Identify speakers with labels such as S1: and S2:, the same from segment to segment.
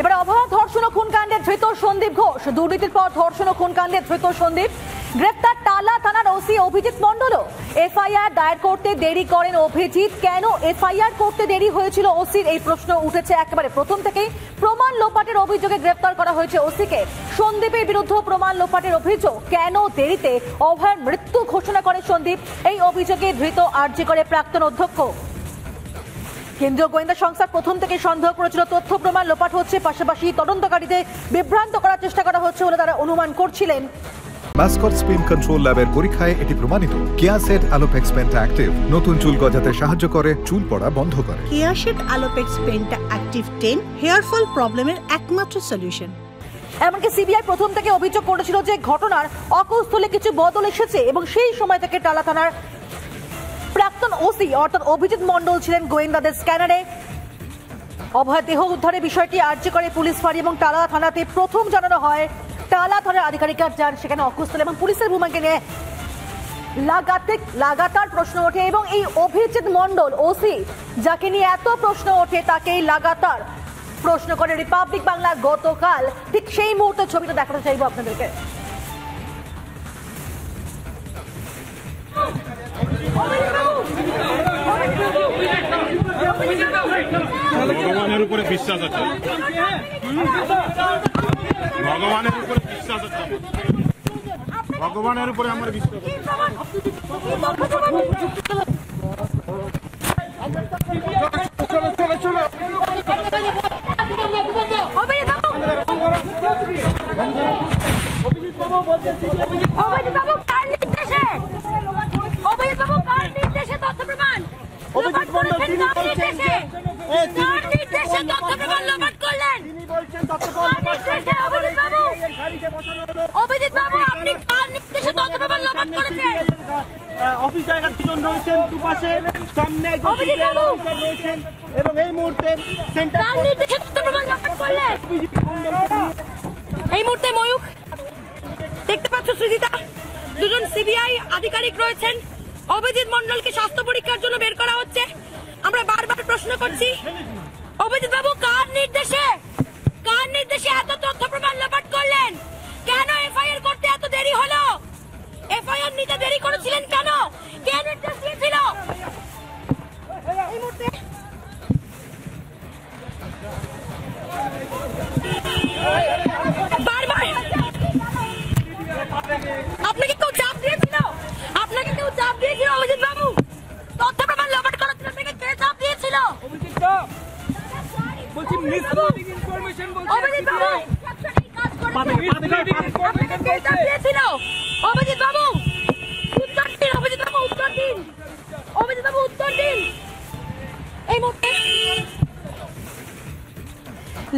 S1: এবারে অভয়া ধর্ষণ ও খুনকাণ্ডে ধৃত সন্দীপ ঘোষ। দুর্নীতির পর ধর্ষণ ও খুনকাণ্ডে ধৃত সন্দীপ গ্রেফতার টালা থানার ওসি অভিজিৎ মণ্ডলও। এফআইআর দায়ের করতে দেরি করেন অভিজিৎ। কেন এফআইআর করতে দেরি হয়েছিল ওসির, এই প্রশ্ন উঠেছে একেবারে প্রথম থেকেই। প্রমাণ লোপাটের অভিযোগে গ্রেফতার করা হয়েছে ওসিকে। সন্দীপের বিরুদ্ধে প্রমাণ লোপাটের অভিযোগ। কেন দেরিতে অভয়ার মৃত্যু ঘোষণা করে সন্দীপ, এই অভিযোগে ধৃত আরজি করে প্রাক্তন অধ্যক্ষ। কেন্দ্রীয় গোয়েন্দা সংস্থা প্রথম থেকে সন্দেহ করেছিল তথ্য প্রমাণ লোপাট হচ্ছে, পাশাপাশি তদন্তকারীদের বিভ্রান্ত করার চেষ্টা করা হচ্ছে বলে তারা অনুমান করছিলেন।
S2: মাস্কট স্পিন কন্ট্রোল ল্যাবের পরীক্ষায় এটি প্রমাণিত। কিয়াসেট আলোপেক্স পেন্টা অ্যাক্টিভ নতুন চুল গজাতে সাহায্য করে, চুল পড়া বন্ধ করে।
S3: কিয়াসেট Alopex penta active 10 hair fall প্রবলেমের একমাত্র সলিউশন।
S1: এমনকি সিবিআই প্রথম থেকে অভিযোগ করেছিল যে ঘটনার অকৌস্থলে কিছু বদল এসেছে এবং সেই সময় থেকে টালা থানার প্রাক্তন ওসি অর্থাৎ অভিজিৎ মণ্ডল ছিলেন গোয়েন্দাদের স্ক্যানারে। অভয় দেহ উদ্ধারের বিষয়টি আরজি করে পুলিশ ফাঁড়ি এবং টালা থানাতে প্রথম জানানো হয়। টালা থানার আধিকারিকরা যান সেখানে অকুস্থল এবং পুলিশের ভূমিকা নিয়ে লাগাতার প্রশ্ন ওঠে এবং এই অভিজিৎ মণ্ডল ওসি যাকে নিয়ে এত প্রশ্ন ওঠে তাকেই লাগাতার প্রশ্ন করে রিপাবলিক বাংলা গতকাল। ঠিক সেই মুহূর্তে ছবিটা দেখাতে চাইবো আপনাদেরকে।
S4: ভগবানের উপরে বিশ্বাস আছে, ভগবানের উপরে বিশ্বাস আছে, ভগবানের উপরে আমার বিশ্বাস আছে।
S5: অফিস জায়গার দুজন রয়েছেন দুপাশে, সামনে রয়েছেন এবং এই মুহূর্তে
S6: এই মুহূর্তে ময়ূখ দেখতে পাচ্ছ সুজিতা, দুজন সিবিআই আধিকারিক রয়েছেন। অভিজিৎ মণ্ডলকে স্বাস্থ্য পরীক্ষার জন্য বের করা হচ্ছে। আমরা বারবার প্রশ্ন করছি, অভিজিৎ বাবু কার নির্দেশে এত তথ্য প্রমাণ লোপাট করলেন? কেন এফআইআর করতে এত দেরি হলো? এফআইআর নিতে দেরি করেছিলেন কেন? কে নির্দেশ দিয়েছিল? এই মুহূর্তে বারবার আপনাকে কেউ চাপ দিয়েছিল? অভিজিৎ বাবু তথ্য প্রমাণ লোপাট করার জন্য আপনাকে কে চাপ দিয়েছিল? অভিজিৎ বাবু আপনাকে কে চাপ দিয়েছিল? অভিজিৎ বাবু উত্তর দিন, অভিজিৎ বাবু উত্তর দিন, অভিজিৎ বাবু উত্তর দিন। এই মুহূর্তে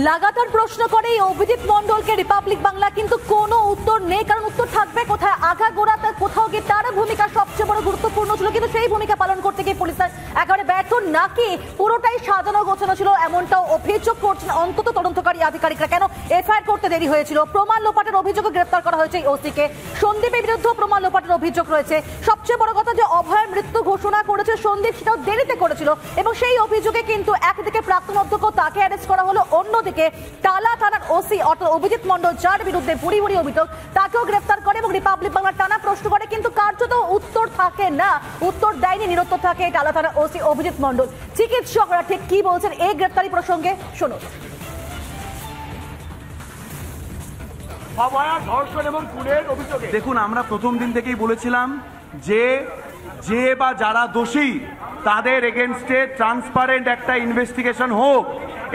S1: লাগাতার প্রশ্ন করে অভিজিৎ মণ্ডলকে রিপাবলিক বাংলা, কিন্তু কোনো উত্তর নেই। কারণ উত্তর থাকবে কোথায়? আগাগোড়াতে কোথাও গিয়ে তার ভূমিকা সবচেয়ে বড় গুরুত্বপূর্ণ ছিল, কিন্তু সেই ভূমিকা পালন করতে গিয়ে পুলিশের একেবারে ব্যর্থ, নাকি পুরোটাই সাজানো গোছানো ছিল এমনটাও অভিযোগ করছেন অন্তত তদন্তকারী আধিকারিকরা। কেন এফআইআর করতে দেরি হয়েছিল? প্রমাণ লোপাটের অভিযোগে গ্রেফতার করা হয়েছে এই ওসিকে। সন্দীপের বিরুদ্ধে প্রমাণ লোপাটের অভিযোগ রয়েছে। সবচেয়ে বড় কথা যে অভয়ের মৃত্যু ঘোষণা করেছে সন্দীপ, সেটাও দেরিতে করেছিল এবং সেই অভিযোগে কিন্তু একদিকে প্রাক্তন অধ্যক্ষ তাকে অ্যারেস্ট করা হলো, অন্যদিকে টালা থানার ওসি অর্থাৎ অভিজিৎ মণ্ডল যার বিরুদ্ধে ভুরি ভুরি অভিযোগ তাকেও গ্রেফতার করে এবং রিপাবলিক বাংলা টানা প্রশ্ন করে, কিন্তু কার্যত উত্তর থাকে না, উত্তর দেয়নি, নিরুত্তর থাকে টালা থানার ওসি অভিজিৎ মণ্ডল। চিকিৎসকরা ঠিক কি বলছেন এই গ্রেফতারি প্রসঙ্গে শুনুন।
S7: দেখুন, আমরা প্রথম দিন থেকেই বলেছিলাম যে বা যারা দোষী তাদের এগেনস্টে ট্রান্সপারেন্ট একটা ইনভেস্টিগেশন হোক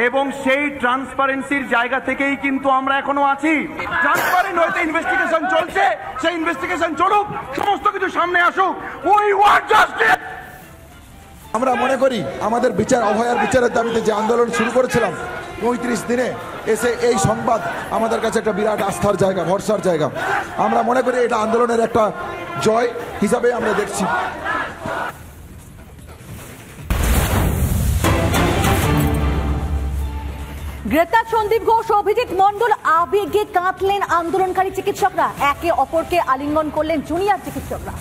S7: এবং সেই ট্রান্সপারেন্সির জায়গা থেকেই কিন্তু আমরা এখনো আছি। ট্রান্সপারেন্ট হইতে ইনভেস্টিগেশন চলছে, সেই ইনভেস্টিগেশন চলুক, সমস্ত কিছু সামনে আসুক। We want justice.
S8: আমরা মনে করি আমাদের বিচার, অভয়ার বিচারের দাবিতে যে আন্দোলন শুরু করেছিলাম ৩৫ দিনে এসে এই সংবাদ আমাদের কাছে একটা বিরাট আস্থার জায়গা, ভরসার জায়গা। আমরা মনে করি এটা আন্দোলনের একটা জয় হিসাবে আমরা দেখছি।
S1: গ্রেপ্তার সন্দীপ ঘোষ, অভিজিৎ মণ্ডল, আবেগে কাঁদলেন আন্দোলনকারী চিকিৎসকরা, একে অপরকে আলিঙ্গন করলেন জুনিয়র চিকিৎসকরা।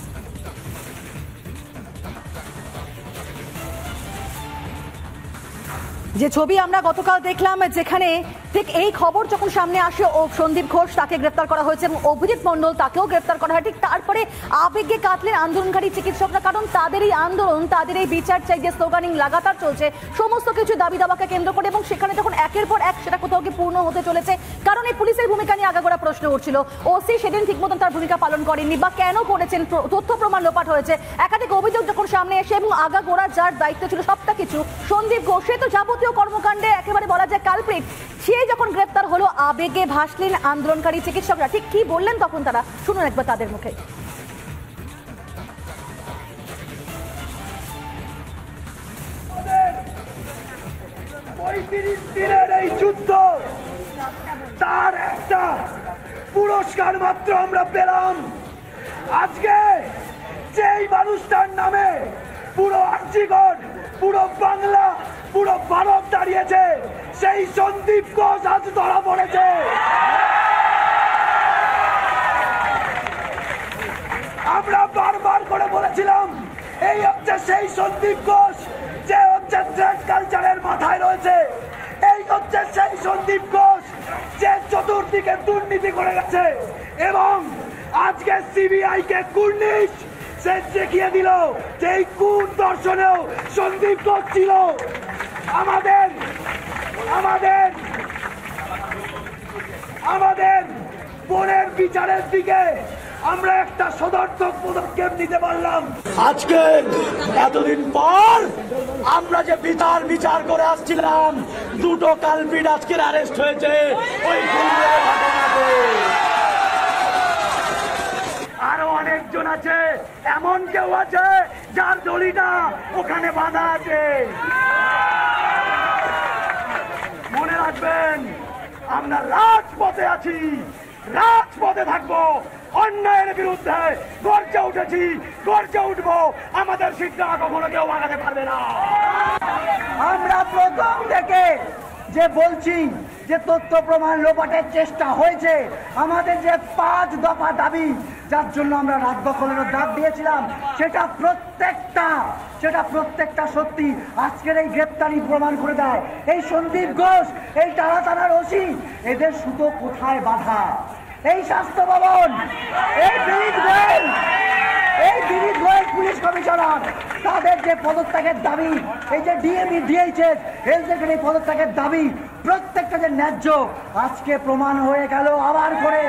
S1: যে ছবি আমরা গতকাল দেখলাম, যেখানে ঠিক এই খবর যখন সামনে আসে ও সন্দীপ ঘোষ তাকে গ্রেফতার করা হয়েছে এবং অভিজিৎ মণ্ডল তাকেও গ্রেফতার করা হয়, ঠিক তারপরে আবেগে কাতলেন আন্দোলনকারী চিকিৎসকরা, কারণ তাদের এই আন্দোলন, তাদের এই বিচার চাই যে স্লোগানিং লাগাতার চলছে সমস্ত কিছু দাবি দাবাকে কেন্দ্র করে, এবং সেখানে যখন একের পর এক সেটা কোথাও কি পূর্ণ হতে চলেছে, কারণ এই পুলিশের ভূমিকা নিয়ে আগাগোড়া প্রশ্ন উঠছিল। ওসি সেদিন ঠিক মতন তার ভূমিকা পালন করেননি বা কেন করেছেন, তথ্য প্রমাণ লোপাট হয়েছে, একাধিক অভিযোগ যখন সামনে এসে এবং আগাগোড়া যার দায়িত্ব ছিল সবটা কিছু সন্দীপ ঘোষ, সে তো যাবতীয় কর্মকাণ্ডে একেবারে বলা যায় কালপ্রিট, সে যখন গ্রেপ্তার হলো আবেগে ভাসলেন আন্দোলনকারী চিকিৎসকরা। ঠিক কি বললেন তখন তারা, শুনুন একবার তাদের মুখে।
S9: 35 দিনের এই যুদ্ধ, তার একটা পুরস্কার মাত্র আমরা পেলাম। আজকে যেই মানুষটার নামে পুরো আর্জিগড়, পুরো বাংলা, পুরো ভারত দাঁড়িয়েছে, সেই সন্দীপ ঘোষ আজ ধরা পড়েছে। আমরা বারবার করে বলেছিলাম এই হচ্ছে সেই সন্দীপ ঘোষ যে হচ্ছে ট্রেড কালচারের মাথায় রয়েছে, এই হচ্ছে সেই সন্দীপ ঘোষ যে চতুর্দিকে দুর্নীতি করে গেছে, এবং আজকে সিবিআই কে কুর্নিশ সে দেখিয়ে দিল যে এই কোন দর্শনেও সন্দীপ ঘোষ ছিল। আমাদের আমাদের আমাদের বোনের বিচারের দিকে আমরা একটা সদর্থক পদক্ষেপ নিতে পারলাম। আজকে এতদিন পর আমরা যে বিচার করে আসছিলাম, দুটো কালপিট আজকের অ্যারেস্ট হয়েছে ওই ঘটনাতে। আরো অনেকজন আছে, এমন কেউ আছে যার দড়িটা ওখানে বাঁধা আছে। মনে রাখবেন, আমরা রাজপথে আছি, রাজপথে থাকবো, অন্যায়ের বিরুদ্ধে গর্জে উঠেছি, গর্জে উঠবো, আমাদের সিদ্ধান্ত কখনো কেউ আগাতে পারবে না। আমরা প্রথম থেকে যে বলছি যে তথ্য প্রমাণ লোপাটের চেষ্টা হয়েছে, আমাদের যে 5 দফা দাবি যার জন্য আমরা রাত দখলেরও ডাক দিয়েছিলাম, সেটা প্রত্যেকটা সত্যি আজকের এই গ্রেপ্তারি প্রমাণ করে দেয়। এই সন্দীপ ঘোষ, এই টানা থানার ওসি, এদের সুতো কোথায় বাঁধা? এই স্বাস্থ্য ভবন, এই দিলীপ গোয়েল পুলিশ কমিশনার, তাদের যে পদত্যাগের দাবি, এই যে ডিএমই ডিএইচএস হেলথ সেক্রেটারি পদত্যাগের দাবি, প্রত্যেকটা যে ন্যায্য, আজকে প্রমাণ হয়ে গেল আবার করে।